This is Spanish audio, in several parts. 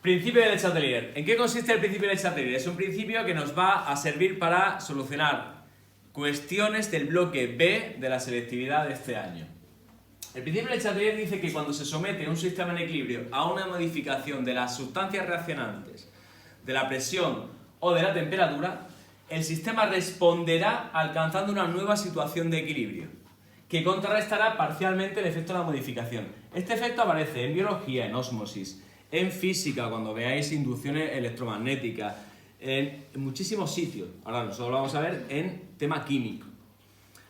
Principio de Le Chatelier. ¿En qué consiste el principio de Le Chatelier? Es un principio que nos va a servir para solucionar cuestiones del bloque B de la selectividad de este año. El principio de Le Chatelier dice que cuando se somete un sistema en equilibrio a una modificación de las sustancias reaccionantes, de la presión o de la temperatura, el sistema responderá alcanzando una nueva situación de equilibrio, que contrarrestará parcialmente el efecto de la modificación. Este efecto aparece en biología, en ósmosis, en física, cuando veáis inducciones electromagnéticas, en muchísimos sitios. Ahora nosotros lo vamos a ver en tema químico.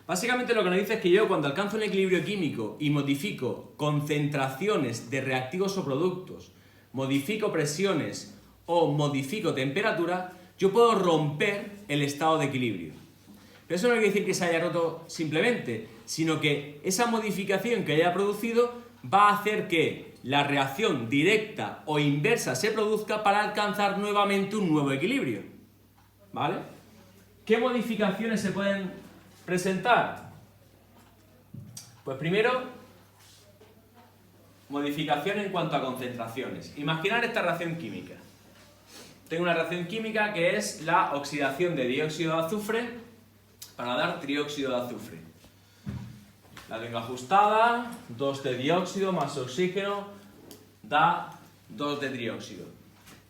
Básicamente lo que nos dice es que yo cuando alcanzo un equilibrio químico y modifico concentraciones de reactivos o productos, modifico presiones o modifico temperatura, yo puedo romper el estado de equilibrio. Pero eso no quiere decir que se haya roto simplemente, sino que esa modificación que haya producido va a hacer que la reacción directa o inversa se produzca para alcanzar nuevamente un nuevo equilibrio. ¿Vale? ¿Qué modificaciones se pueden presentar? Pues primero, modificación en cuanto a concentraciones. Imaginar esta reacción química. Tengo una reacción química que es la oxidación de dióxido de azufre para dar trióxido de azufre. La tengo ajustada, 2 de dióxido más oxígeno da 2 de trióxido.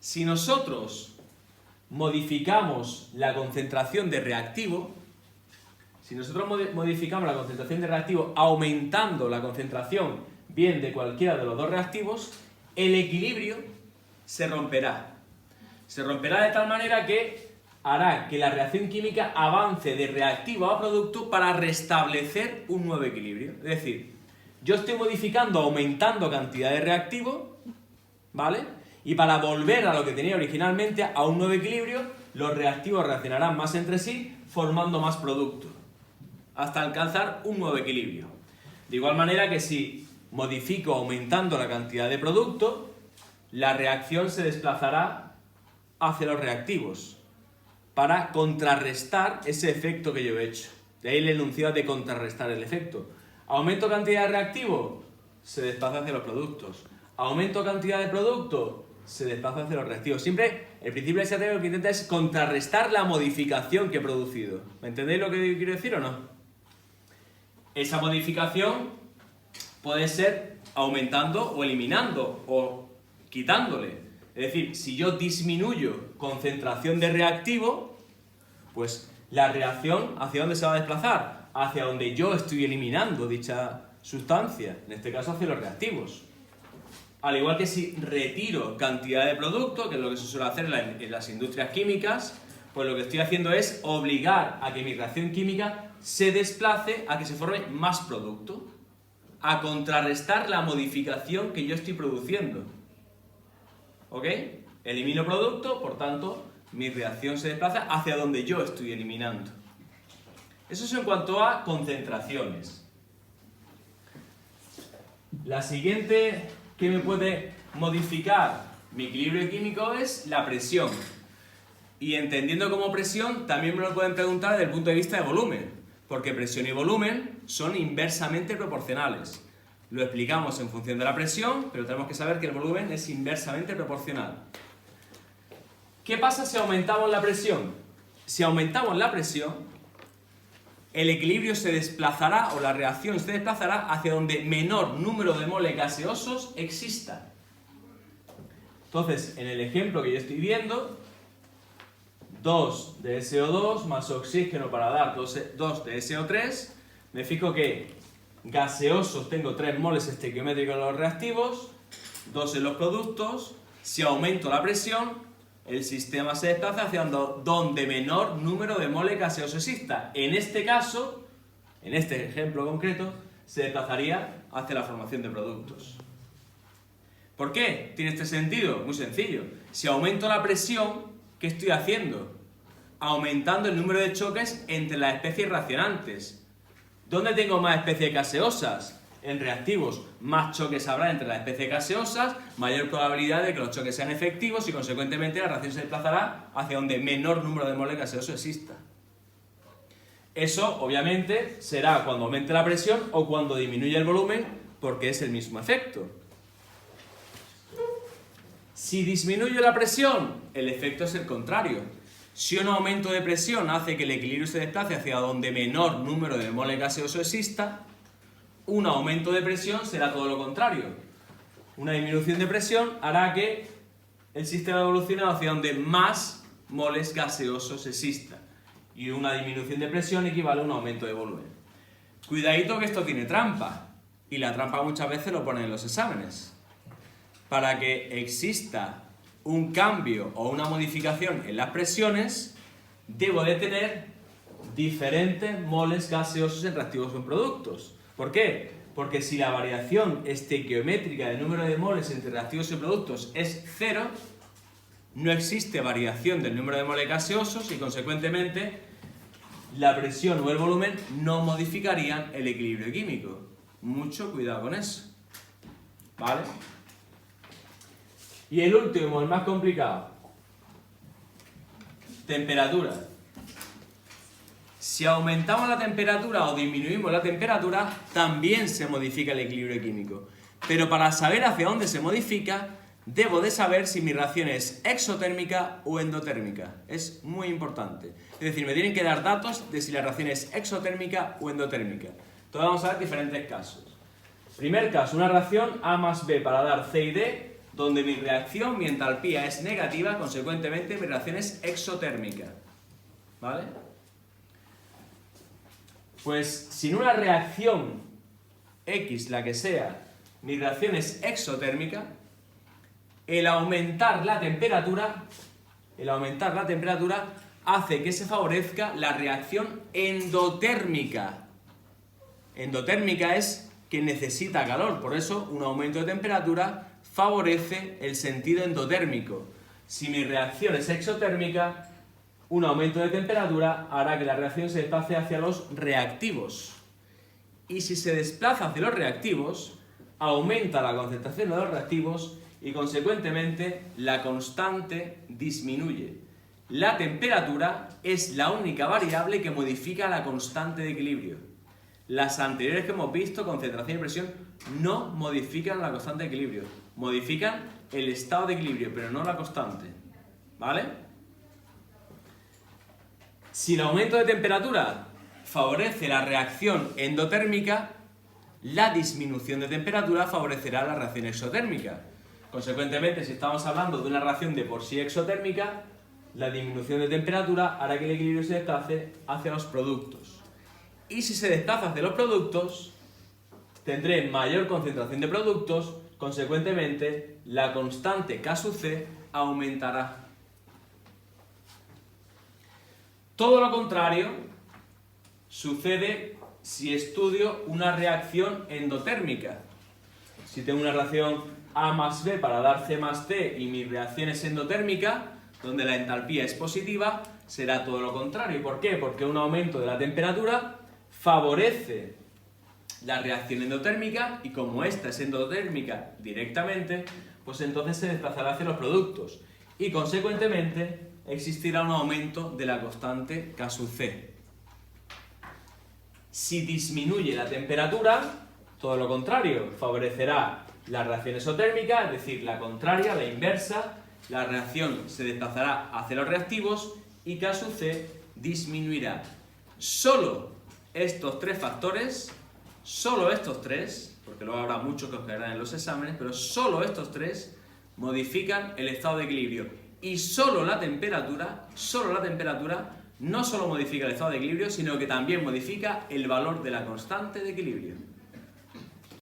Si nosotros modificamos la concentración de reactivo, aumentando la concentración bien de cualquiera de los dos reactivos, el equilibrio se romperá. Se romperá de tal manera que hará que la reacción química avance de reactivo a producto para restablecer un nuevo equilibrio. Es decir, yo estoy modificando, aumentando cantidad de reactivo, ¿vale? Y para volver a lo que tenía originalmente, a un nuevo equilibrio, los reactivos reaccionarán más entre sí, formando más producto, hasta alcanzar un nuevo equilibrio. De igual manera que si modifico aumentando la cantidad de producto, la reacción se desplazará hacia los reactivos para contrarrestar ese efecto que yo he hecho. De ahí el enunciado de contrarrestar el efecto. Aumento cantidad de reactivo, se desplaza hacia los productos. Aumento cantidad de producto, se desplaza hacia los reactivos. Siempre el principio de Chatelier lo que intenta es contrarrestar la modificación que he producido. ¿Me entendéis lo que quiero decir o no? Esa modificación puede ser aumentando o eliminando o quitándole. Es decir, si yo disminuyo concentración de reactivo, pues la reacción, ¿hacia dónde se va a desplazar? Hacia donde yo estoy eliminando dicha sustancia, en este caso hacia los reactivos. Al igual que si retiro cantidad de producto, que es lo que se suele hacer en las industrias químicas, pues lo que estoy haciendo es obligar a que mi reacción química se desplace a que se forme más producto, a contrarrestar la modificación que yo estoy produciendo. ¿Ok? Elimino producto, por tanto, mi reacción se desplaza hacia donde yo estoy eliminando. Eso es en cuanto a concentraciones. La siguiente que me puede modificar mi equilibrio químico es la presión. Y entendiendo como presión, también me lo pueden preguntar desde el punto de vista de volumen, porque presión y volumen son inversamente proporcionales. Lo explicamos en función de la presión, pero tenemos que saber que el volumen es inversamente proporcional. ¿Qué pasa si aumentamos la presión? Si aumentamos la presión, el equilibrio se desplazará, o la reacción se desplazará hacia donde menor número de moles gaseosos exista. Entonces, en el ejemplo que yo estoy viendo, 2 de SO2 más oxígeno para dar 2 de SO3, me fijo que gaseosos tengo 3 moles estequiométricos en los reactivos, 2 en los productos. Si aumento la presión, el sistema se desplaza hacia donde menor número de moles gaseosos exista. En este caso, en este ejemplo concreto, se desplazaría hacia la formación de productos. ¿Por qué tiene este sentido? Muy sencillo. Si aumento la presión, ¿qué estoy haciendo? Aumentando el número de choques entre las especies reaccionantes. ¿Dónde tengo más especies gaseosas? En reactivos. Más choques habrá entre las especies gaseosas, mayor probabilidad de que los choques sean efectivos y consecuentemente la reacción se desplazará hacia donde menor número de moles gaseosos exista. Eso, obviamente, será cuando aumente la presión o cuando disminuya el volumen, porque es el mismo efecto. Si disminuye la presión, el efecto es el contrario. Si un aumento de presión hace que el equilibrio se desplace hacia donde menor número de moles gaseosos exista, un aumento de presión será todo lo contrario. Una disminución de presión hará que el sistema evolucione hacia donde más moles gaseosos exista. Y una disminución de presión equivale a un aumento de volumen. Cuidadito que esto tiene trampa. Y la trampa muchas veces lo ponen en los exámenes. Para que exista un cambio o una modificación en las presiones, debo de tener diferentes moles gaseosos en reactivos o en productos. ¿Por qué? Porque si la variación estequiométrica del número de moles entre reactivos y productos es 0, no existe variación del número de moles gaseosos y, consecuentemente, la presión o el volumen no modificarían el equilibrio químico. Mucho cuidado con eso. ¿Vale? Y el último, el más complicado. Temperatura. Si aumentamos la temperatura o disminuimos la temperatura, también se modifica el equilibrio químico. Pero para saber hacia dónde se modifica, debo de saber si mi reacción es exotérmica o endotérmica. Es muy importante. Es decir, me tienen que dar datos de si la reacción es exotérmica o endotérmica. Entonces vamos a ver diferentes casos. Primer caso, una reacción A más B para dar C y D, donde mi reacción, mi entalpía es negativa, consecuentemente mi reacción es exotérmica. ¿Vale? Pues si en una reacción X, la que sea, mi reacción es exotérmica, el aumentar la temperatura hace que se favorezca la reacción endotérmica. Endotérmica es que necesita calor, por eso un aumento de temperatura favorece el sentido endotérmico. Si mi reacción es exotérmica, un aumento de temperatura hará que la reacción se desplace hacia los reactivos. Y si se desplaza hacia los reactivos, aumenta la concentración de los reactivos y, consecuentemente, la constante disminuye. La temperatura es la única variable que modifica la constante de equilibrio. Las anteriores que hemos visto, concentración y presión, no modifican la constante de equilibrio. Modifican el estado de equilibrio, pero no la constante. ¿Vale? Si el aumento de temperatura favorece la reacción endotérmica, la disminución de temperatura favorecerá la reacción exotérmica. Consecuentemente, si estamos hablando de una reacción de por sí exotérmica, la disminución de temperatura hará que el equilibrio se desplace hacia los productos. Y si se desplaza hacia los productos, tendré mayor concentración de productos, consecuentemente, la constante K sub C aumentará. Todo lo contrario sucede si estudio una reacción endotérmica. Si tengo una reacción A más B para dar C más D y mi reacción es endotérmica, donde la entalpía es positiva, será todo lo contrario. ¿Por qué? Porque un aumento de la temperatura favorece la reacción endotérmica y, como esta es endotérmica directamente, pues entonces se desplazará hacia los productos y, consecuentemente, existirá un aumento de la constante K sub C. Si disminuye la temperatura, todo lo contrario, favorecerá la reacción exotérmica, es decir, la contraria, la inversa, la reacción se desplazará hacia los reactivos y K sub C disminuirá. Solo estos tres factores, solo estos tres, porque luego habrá muchos que os caerán en los exámenes, pero solo estos tres modifican el estado de equilibrio. Y solo la temperatura no solo modifica el estado de equilibrio, sino que también modifica el valor de la constante de equilibrio.